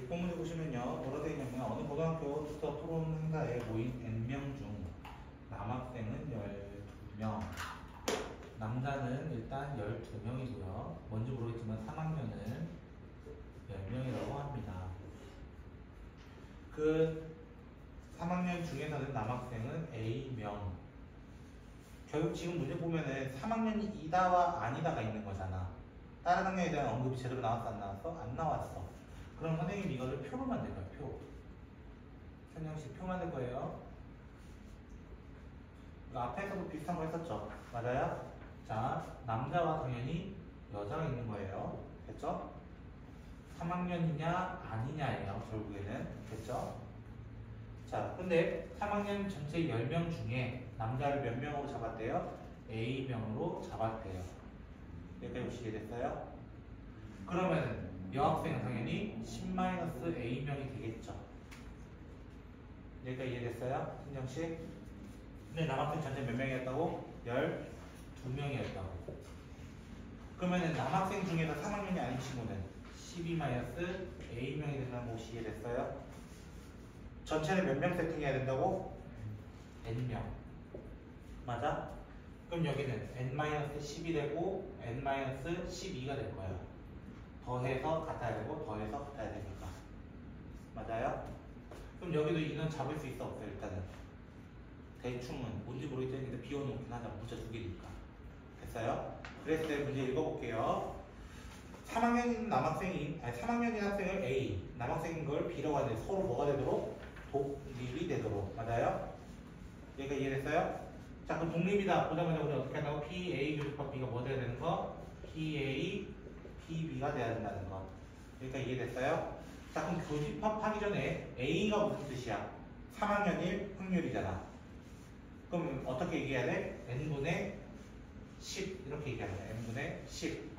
6번 문제 보시면요. 뭐라 되어 있냐면 어느 고등학교 투터 토론 행사에 모인 N명 중 남학생은 12명, 남자는 일단 12명이고요. 뭔지 모르겠지만 3학년은 10명이라고 합니다. 그 3학년 중에서는 남학생은 A명. 결국 지금 문제 보면은 3학년이 이다와 아니다가 있는 거잖아. 다른 학년에 대한 언급이 제대로 나왔어 안 나왔어? 안 나왔어. 그럼 선생님이 이거를 표로 만들 거예요. 표. 선영씨 표 만들 거예요. 이거 앞에서도 비슷한 거 했었죠. 맞아요? 자, 남자와 당연히 여자가 있는 거예요. 됐죠? 3학년이냐 아니냐예요. 결국에는. 됐죠? 자, 근데 3학년 전체 10명 중에 남자를 몇 명으로 잡았대요? A명으로 잡았대요. 여기까지 혹시 이해됐어요? 그러면은 여학생은 당연히 10-A명이 되겠죠. 여기까지 이해됐어요? 신정씨? 근데 남학생 전체 몇 명이었다고? 12명이었다고. 그러면은 남학생 중에서 3학년이 아닌 친구는 12-A명이 된다는 거 혹시 이해됐어요? 전체는 몇 명 세팅해야 된다고? N명. 맞아? 그럼 여기는 N-10이 되고 N-12가 될 거야. 더해서 같아야 되고 더해서 같아야 되니까. 맞아요? 그럼 여기도 인원 잡을 수 있어 없어 일단은? 대충은 뭔지 모르겠는데 비워놓긴 하자. 문자 두 개니까. 됐어요? 그랬을 때 문제 읽어볼게요. 3학년인 남학생이 3학년인 학생을 A, 남학생인 걸 B라고 하는데 서로 뭐가 되도록? 독립이 되도록. 맞아요? 여기가 이해됐어요? 자, 그럼 독립이다. 보자마자 우리 어떻게 한다고? PA 교집합 B가 뭐 돼야 되는 거? PA, PB가 돼야 된다는 거. 여기가 이해됐어요? 자, 그럼 교집합하기 전에 A가 무슨 뜻이야? 3학년일 확률이잖아. 그럼 어떻게 얘기해야 돼? N분의 10 이렇게 얘기하면 돼. N분의 10.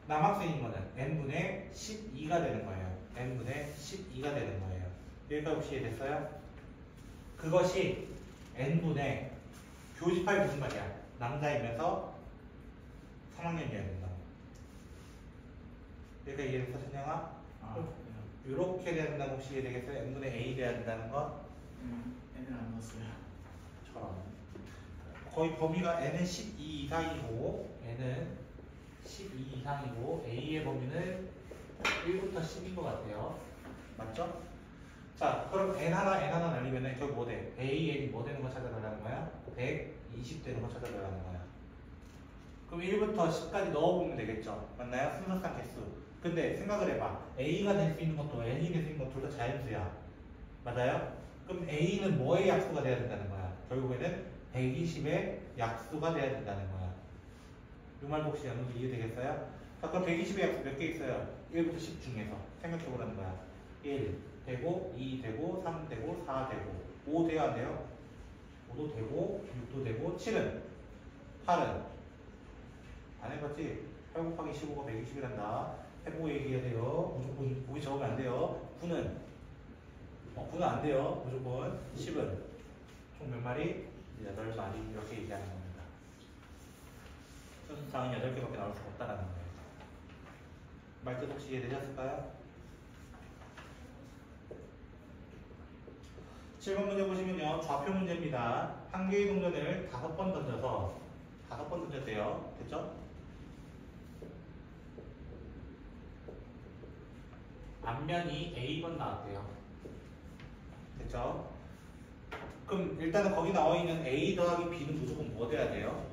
남학생인 거는 N분의 12가 되는 거예요. N분의 12가 되는 거예요. 여기까지 혹시 이해됐어요? 그것이 N분의 교집합이 무슨 말이야? 남자이면서 3학년이어야 된다. 여기까지 이해됐어, 선영아? 이렇게 돼야 된다고 혹시 이해되겠어요? N분의 A 돼야 된다는 거? N을 안 넣었어요. 처럼. 거의 범위가 N은 12 이상이고 N은 12 이상이고 A의 범위는 1부터 10인 것 같아요. 맞죠? 자, 그럼 N 하나 날리면은 결국 뭐 돼? A, N이 뭐 되는 거 찾아달라는 거야? 120 되는 거 찾아달라는 거야. 그럼 1부터 10까지 넣어보면 되겠죠? 맞나요? 순서상 개수. 근데 생각을 해봐. A가 될 수 있는 것도 N이 될 수 있는 것도 둘 다 자연수야. 맞아요? 그럼 A는 뭐의 약수가 돼야 된다는 거야? 결국에는 120의 약수가 돼야 된다는 거야. 이 말 혹시 어느 정도 이해되겠어요? 자, 그럼 120의 약수 몇 개 있어요? 1부터 10 중에서 생각해보라는 거야. 1 되고 2 되고 3 되고 4 되고 5 돼야 안 돼요? 5도 되고 6도 되고 7은 8은 안 해봤지? 8 곱하기 15가 120이란다. 해보고 얘기해야 돼요. 무조건 보기 적으면 안 돼요. 9는 9는 안 돼요. 무조건 10은 총 몇 마리? 8마리 이렇게 얘기하는 겁니다. 순수상은 8개밖에 나올 수가 없다는 거예요. 말뜻 혹시 이해되셨을까요? 7번 문제 보시면요. 좌표 문제입니다. 한 개의 동전을 5번 던져서 5번 던졌대요. 됐죠? 앞면이 A번 나왔대요. 됐죠? 그럼 일단은 거기 나와 있는 A 더하기 B는 무조건 뭐 돼야 돼요?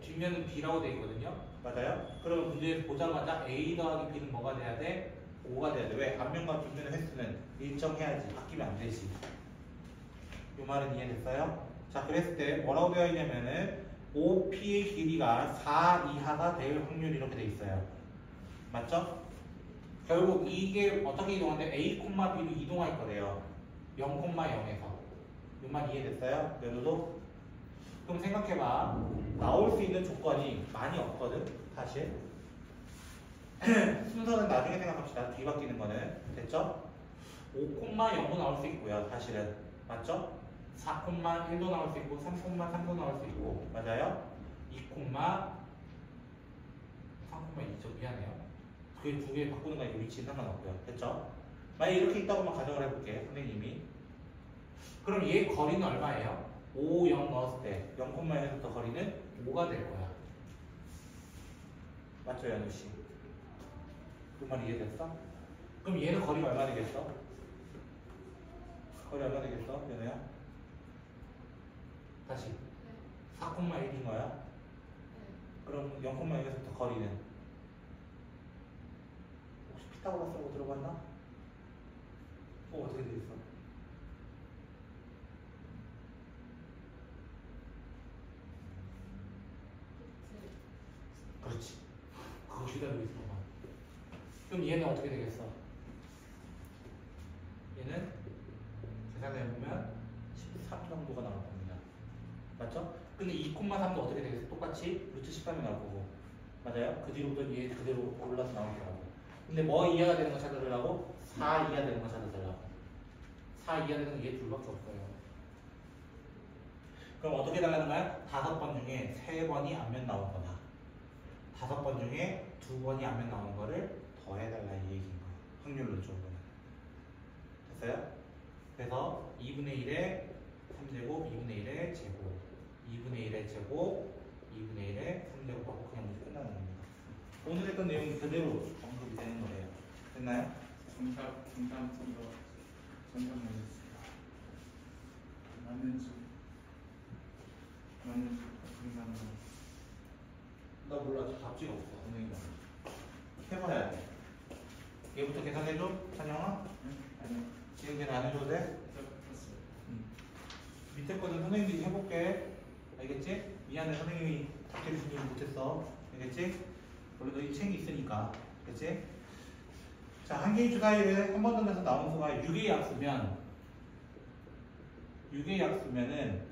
뒷면은 B라고 되어 있거든요. 맞아요? 그러면 문제에서 보자마자 A 더하기 B는 뭐가 돼야 돼? 5가 돼야 돼. 왜? 앞면과 뒷면의 횟수는 일정해야지. 바뀌면 안 되지. 이 말은 이해됐어요? 자, 그랬을 때 뭐라고 되어 있냐면은 OP의 길이가 4 이하가 될 확률이 이렇게 돼 있어요. 맞죠? 결국 이게 어떻게 이동하는데 A, B로 이동할 거래요. 0,0에서. 이 말 이해됐어요? 연우도? 그럼 생각해봐. 나올 수 있는 조건이 많이 없거든, 사실. 순서는 나중에 생각합시다. 뒤바뀌는 거는. 됐죠? 5,0도 나올 수 있고요, 사실은. 맞죠? 4,1도 나올 수 있고, 3,3도 나올 수 있고. 맞아요? 2, 3,2죠. 미안해요. 그 두 개 바꾸는 거니까 위치는 상관없고요. 됐죠? 만약 이렇게 있다고만 가정을 해볼게 선생님이. 그럼 얘 거리는 얼마예요? 5, 0 넣었을 때 0,1부터 거리는 5가 될 거야. 맞죠, 연우씨? 그 말 이해됐어? 그럼 얘는 거리가 얼마 되겠어? 거리 얼마 되겠어, 연우야? 다시 4,1인 거야. 그럼 0,1에서부터 거리는 혹시 피타고라스라고 들어봤나? 어떻게 되겠어? 그렇지. 그거 기다리고 있어. 그럼 얘는 어떻게 되겠어? 얘는 계산해보면 13 정도가 나올 겁니다. 맞죠? 근데 2,3도 어떻게 되겠어? 똑같이 루트 13이 나올 거고. 맞아요? 그 뒤로부터 얘 그대로 올라서 나올 거라고. 근데 뭐 이하가 되는 거 찾아달라고? 4 이하 되는 거 찾아달라고. 4 이하 되는 게 얘 둘밖에 없어요. 그럼 어떻게 달라는 거야? 5번 중에 3번이 앞면 나온 거다. 5번 중에 2번이 앞면 나온 거를 더해달라 이 얘기인 거야. 확률로 쪽으로는. 됐어요? 그래서 2분의 1에 3제곱, 2분의 1에 제곱, 2분의 1에 제곱, 2분의 1에 3제곱 하고 그냥 이렇게 끝나는 겁니다. 오늘 했던 내용이 그대로 언급이 되는 거예요. 됐나요? 정답 이거 정답 모르겠어요. 맞는지 정답 나 몰라. 답지가 없어. 선생님은. 해봐야 돼. 얘부터 계산해줘? 찬영아? 아니요. 지금 계산 안 해줘도 돼? 했어요. 밑에 거는 선생님들이 해볼게. 알겠지? 미안해. 선생님이 답지를 준비 못했어. 알겠지? 원래 너희 책이 있으니까. 알겠지? 자, 한 개의 주사위를 한 번 던져서 나온 수가 6의 약수면 6의 약수면은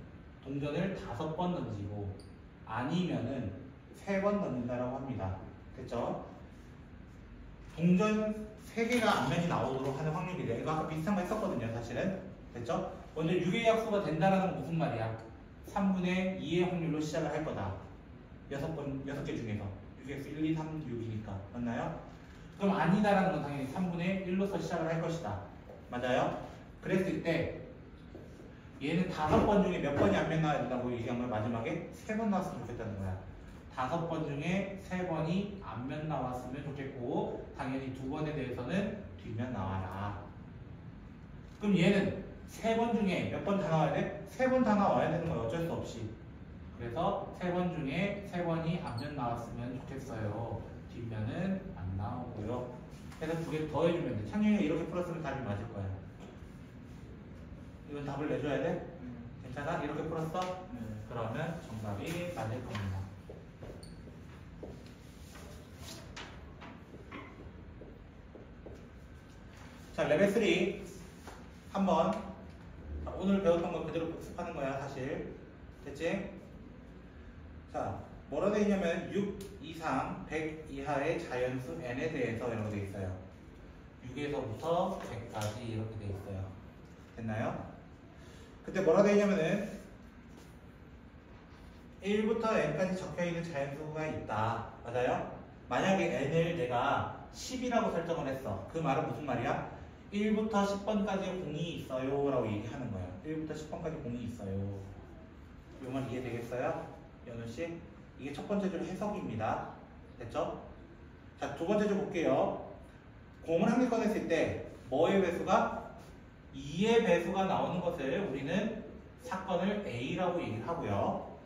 동전을 5번 던지고 아니면은 3번 던진다라고 합니다. 됐죠? 동전 3개가 앞면이 나오도록 하는 확률이래요. 이거 아까 비슷한 거 했었거든요, 사실은. 됐죠? 먼저 6의 약수가 된다라는 건 무슨 말이야? 3분의 2의 확률로 시작을 할 거다. 6개 중에서. 6x 1, 2, 3, 6이니까. 맞나요? 그럼 아니다라는 건 당연히 3분의 1로서 시작을 할 것이다. 맞아요? 그랬을 때 얘는 5번 중에 몇 번이 앞면 나와야 된다고 얘기한 거야? 마지막에 3번 나왔으면 좋겠다는 거야. 5번 중에 3번이 앞면 나왔으면 좋겠고 당연히 2번에 대해서는 뒷면 나와라. 그럼 얘는 3번 중에 몇 번 다 나와야 돼? 3번 다 나와야 되는 거야. 어쩔 수 없이. 그래서 3번 중에 3번이 앞면 나왔으면 좋겠어요. 뒷면은 안 나오고요. 그래서 2개 더해주면 돼. 창영이가 이렇게 풀었으면 답이 맞을 거야. 이건 답을 내줘야 돼? 괜찮아? 이렇게 풀었어? 네. 그러면 정답이 맞을 겁니다. 자, 레벨 3 한번 오늘 배웠던 거 그대로 복습하는 거야, 사실. 됐지? 자, 뭐라 되어 있냐면 6 이상 100 이하의 자연수 n에 대해서 이렇게 되어 있어요. 6에서부터 100까지 이렇게 되어 있어요. 됐나요? 그때 뭐라 되어 있냐면은 1부터 n까지 적혀있는 자연수가 있다. 맞아요? 만약에 n을 내가 10이라고 설정을 했어. 그 말은 무슨 말이야? 1부터 10번까지 공이 있어요 라고 얘기하는 거야. 1부터 10번까지 공이 있어요. 이 말 이해되겠어요? 연우씨? 이게 첫 번째 줄 해석입니다. 됐죠? 자, 두 번째 줄 볼게요. 공을 한 개 꺼냈을 때 뭐의 배수가? 2의 배수가 나오는 것을 우리는 사건을 A라고 얘기를 하고요.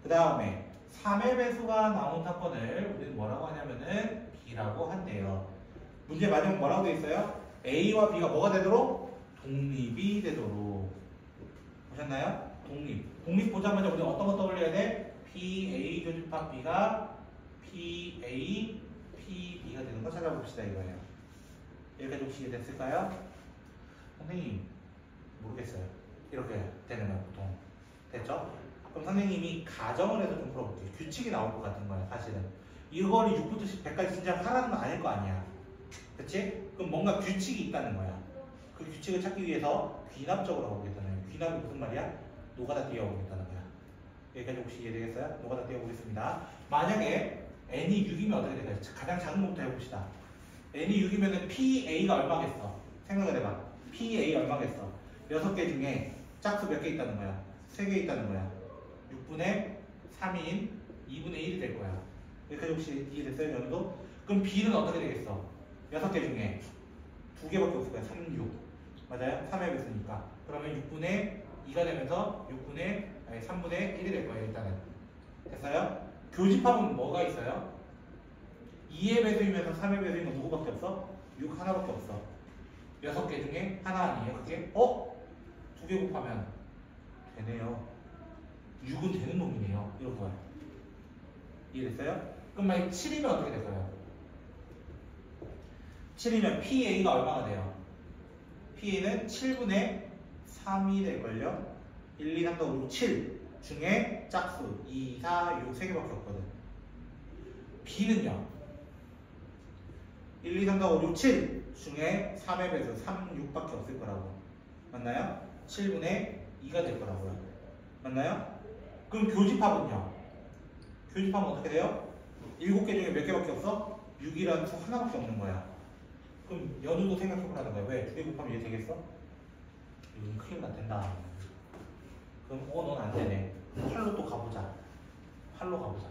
그 다음에 3의 배수가 나온 사건을 우리는 뭐라고 하냐면은 B라고 한대요. 문제 마지막 뭐라고 되어 있어요? A와 B가 뭐가 되도록? 독립이 되도록. 보셨나요? 독립. 독립 보자마자 우리 어떤 거 떠올려야 돼? PA 교집합 B가 PA, PB가 되는 거 찾아봅시다 이거예요. 여기까지 혹시 이해됐을까요? 선생님 모르겠어요. 이렇게 되는 거예요 보통. 됐죠? 그럼 선생님이 가정을 해서 좀 풀어볼게요. 규칙이 나올 것 같은 거야 사실은. 이거를 6부터 10까지 진짜 하라는 건 아닐 거 아니야. 그치? 그럼 뭔가 규칙이 있다는 거야. 그 규칙을 찾기 위해서 귀납적으로 가보겠다는 거야. 귀납이 무슨 말이야? 노가다 뛰어보겠다는 거야. 여기까지 혹시 이해되겠어요? 노가다 뛰어보겠습니다. 만약에 n이 6이면 어떻게 될까요? 가장 작은 것부터 해봅시다. n이 6이면 PA가 얼마겠어? 생각을 해봐. PA 얼마겠어? 6개 중에 짝수 몇 개 있다는 거야? 3개 있다는 거야. 6분의 3인 2분의 1이 될 거야. 여기까지 혹시 이해됐어요? 연도? 그럼 B는 어떻게 되겠어? 6개 중에 2개밖에 없을 거야. 3, 6. 맞아요? 3의 배수니까. 그러면 6분의 2가 되면서 3분의 1이 될 거예요. 일단은. 됐어요? 교집합은 뭐가 있어요? 2의 배수이면서 3의 배수인 건 누구밖에 없어? 6 하나밖에 없어. 6개 중에 하나 아니에요? 그게? 2개 곱하면 되네요. 6은 되는 놈이네요. 이런 거야. 이해됐어요? 그럼 만약 7이면 어떻게 될까요? 7이면 PA가 얼마가 돼요? PA는 7분의 3이 될걸요? 1, 2, 3, 4, 5, 6, 7 중에 짝수 2, 4, 6, 3개밖에 없거든. B는요? 1, 2, 3, 4, 5, 6, 7 중에 3의 배수 3, 6밖에 없을 거라고. 맞나요? 7분의 2가 될 거라고요. 맞나요? 그럼 교집합은요? 교집합은 어떻게 돼요? 7개 중에 몇 개밖에 없어? 6이라는 수 하나밖에 없는 거야. 그럼 연우도 생각해보라는 거야. 왜? 2개 곱하면 얘 되겠어? 이건 큰일 났단다. 그럼 넌 안 되네. 8로 또 가보자. 8로 가보자.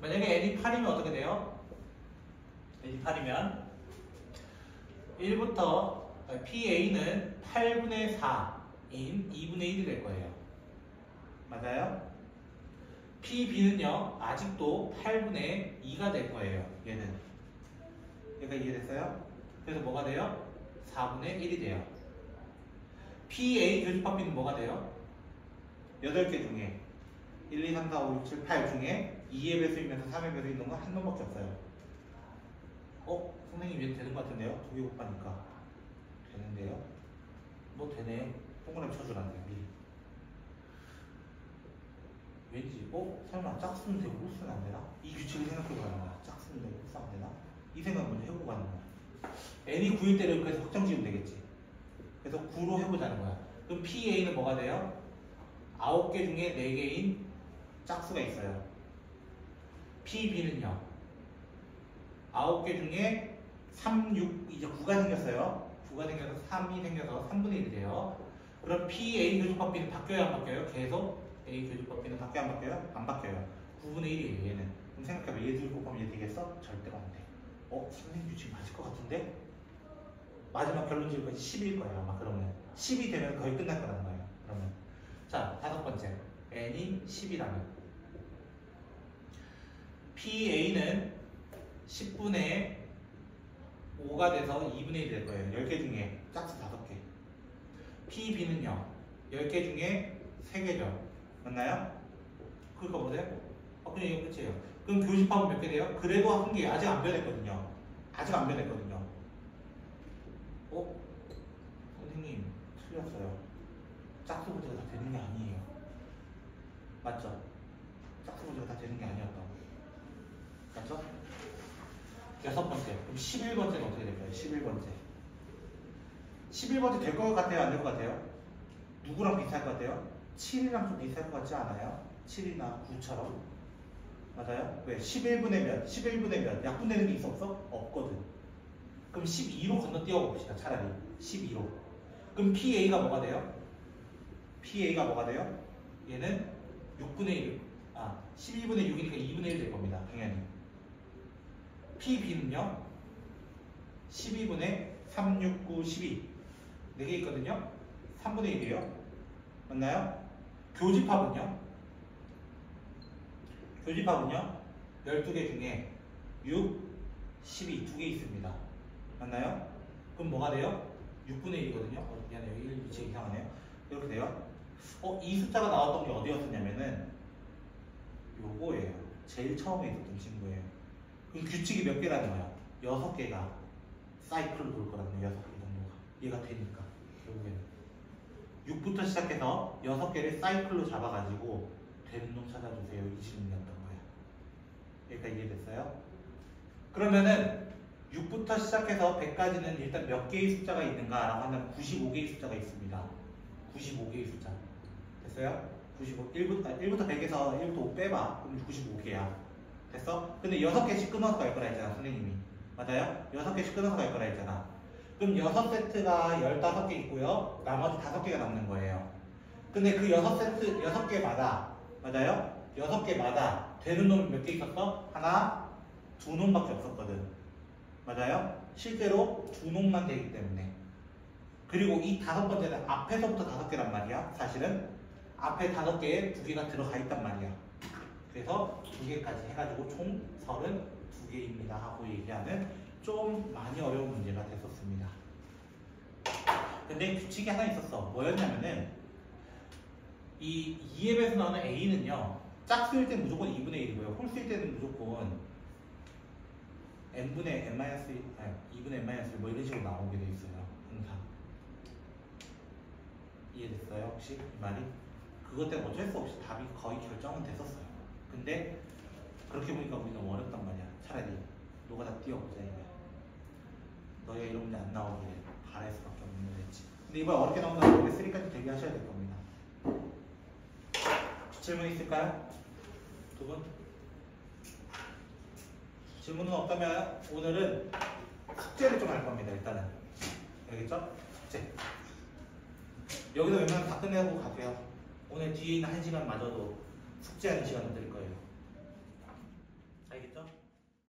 만약에 n이 8이면 어떻게 돼요? n이 8이면 1부터 PA는 8분의 4인 2분의 1이 될 거예요. 맞아요? PB는요 아직도 8분의 2가 될 거예요. 얘는. 얘가 이해됐어요? 그래서 뭐가 돼요? 4분의 1이 돼요. PA 교집합 B는 뭐가 돼요? 8개 중에 1, 2, 3, 4, 5, 6, 7, 8 중에 2의 배수이면서 3의 배수 있는 건 한 놈밖에 없어요. 선생님 얘 되는 것 같은데요? 2개 곱하니까 되는데요? 뭐 되네. 동그라미 쳐주라는데 미리. 왠지 설마 짝수는 되고 홀수는 안 되나? 이 규칙을 생각해보라는 거야. 짝수는 되고 홀수 안 되나? 이 생각 먼저 해보고 가는 거야. n이 9일 때를 그래서 확정 지으면 되겠지. 그래서 9로 해보자는 거야. 그럼 PA는 뭐가 돼요? 9개 중에 4개인 짝수가 있어요. PB는요 9개 중에 3, 6, 이제 9가 생겼어요. 9가 생겨서 3이 생겨서 3분의 1이 돼요. 그럼 PA 교집합 B는 바뀌어요? 안 바뀌어요? 계속 A 교집합 B는 바뀌어요? 안 바뀌어요? 안 바뀌어요. 9분의 1이에요 얘는. 그럼 생각해봐. 얘 둘 곱하면 얘 되겠어? 절대로 안 돼. 선생님 규칙 맞을 것 같은데? 마지막 결론 지을 것이 10일 거예요. 아마 그러면 10이 되면 거의 끝날 거라는 거예요. 그러면 자, 5번째 n이 10이라면 PA는 10분의 5가 돼서 2분의 1이 될 거예요. 10개 중에 짝수 5개. PB는요 10개 중에 3개죠. 맞나요? 그러니까 뭐래요? 그냥 이거 끝이에요. 그럼 교집합은 몇 개 돼요? 그래도 한 개 아직 안 변했거든요. 아직 안 변했거든요. 선생님 틀렸어요. 짝수 문제가 다 되는 게 아니에요. 맞죠? 짝수 문제가 다 되는 게 아니었다고. 맞죠? 6번째. 그럼 11번째는 어떻게 될까요? 11번째. 11번째 될 것 같아요? 안 될 것 같아요? 누구랑 비슷할 것 같아요? 7이랑 좀 비슷할 것 같지 않아요? 7이나 9처럼. 맞아요? 왜? 11분의 몇? 11분의 몇? 약분되는 게 있어 없어? 없거든. 그럼 12로 건너뛰어 봅시다. 차라리 12로. 그럼 PA가 뭐가 돼요? PA가 뭐가 돼요? 얘는 6분의 1. 12분의 6이니까 2분의 1 될 겁니다. 당연히. PB는요? 12분의 3, 6, 9, 12. 4개 있거든요? 3분의 1이에요. 맞나요? 교집합은요? 교집합은요? 12개 중에 6, 12, 2개 있습니다. 맞나요? 그럼 뭐가 돼요? 6분의 1이거든요? 미안해요. 1 위치 이상하네요. 이렇게 돼요. 이 숫자가 나왔던 게 어디였었냐면은 요거예요. 제일 처음에 있었던 친구예요. 그럼 규칙이 몇 개라는 거야? 6개가 사이클로 돌 거라는 거야. 6개 정도가. 얘가 되니까 결국에는 6부터 시작해서 6개를 사이클로 잡아가지고 되는 놈 찾아주세요. 이 질문이었던 거예요. 여기까지 이해됐어요? 그러면은 6부터 시작해서 100까지는 일단 몇 개의 숫자가 있는가 라고 한다면 95개의 숫자가 있습니다. 95개의 숫자. 됐어요? 1부터 100에서 1부터 5 빼봐. 그럼 95개야. 됐어? 근데 6개씩 끊어서 갈 거라 했잖아, 선생님이. 맞아요? 6개씩 끊어서 갈 거라 했잖아. 그럼 6세트가 15개 있고요. 나머지 5개가 남는 거예요. 근데 그 6세트, 6개마다, 맞아요? 6개마다 되는 놈이 몇 개 있었어? 하나, 두 놈밖에 없었거든. 맞아요? 실제로 두 놈만 되기 때문에. 그리고 이 5번째는 앞에서부터 5개란 말이야. 사실은 앞에 5개에 2개가 들어가 있단 말이야. 그래서 2개까지 해가지고 총 32개입니다 하고 얘기하는 좀 많이 어려운 문제가 됐었습니다. 근데 규칙이 하나 있었어. 뭐였냐면은 이 2앱에서 나오는 A는요, 짝수일 때는 무조건 2분의 1이고요. 홀수일 때는 무조건 n분의 n-1, 아니 2분의 n-1 뭐 이런 식으로 나오게 돼 있어요. 항상. 이해됐어요? 혹시 이 말이? 그것 때문에 어쩔 수 없이 답이 거의 결정은 됐었어요. 근데 그렇게 보니까 우리 너무 어렵단 말이야. 차라리 너가 다 띄워보자 이거야. 너희가 이런 문제 안 나오길 바랄 수밖에 없는 거겠지. 근데 이번 어렵게 나온다면 원래 3까지 대비하셔야 될 겁니다. 질문 있을까요? 두 분? 질문은 없다면 오늘은 숙제를 좀 할 겁니다. 일단은 알겠죠? 숙제. 여기서 웬만하면 다 끝내고 가세요. 오늘 뒤에 있는 1시간마저도 숙제하는 시간을 드릴 거예요.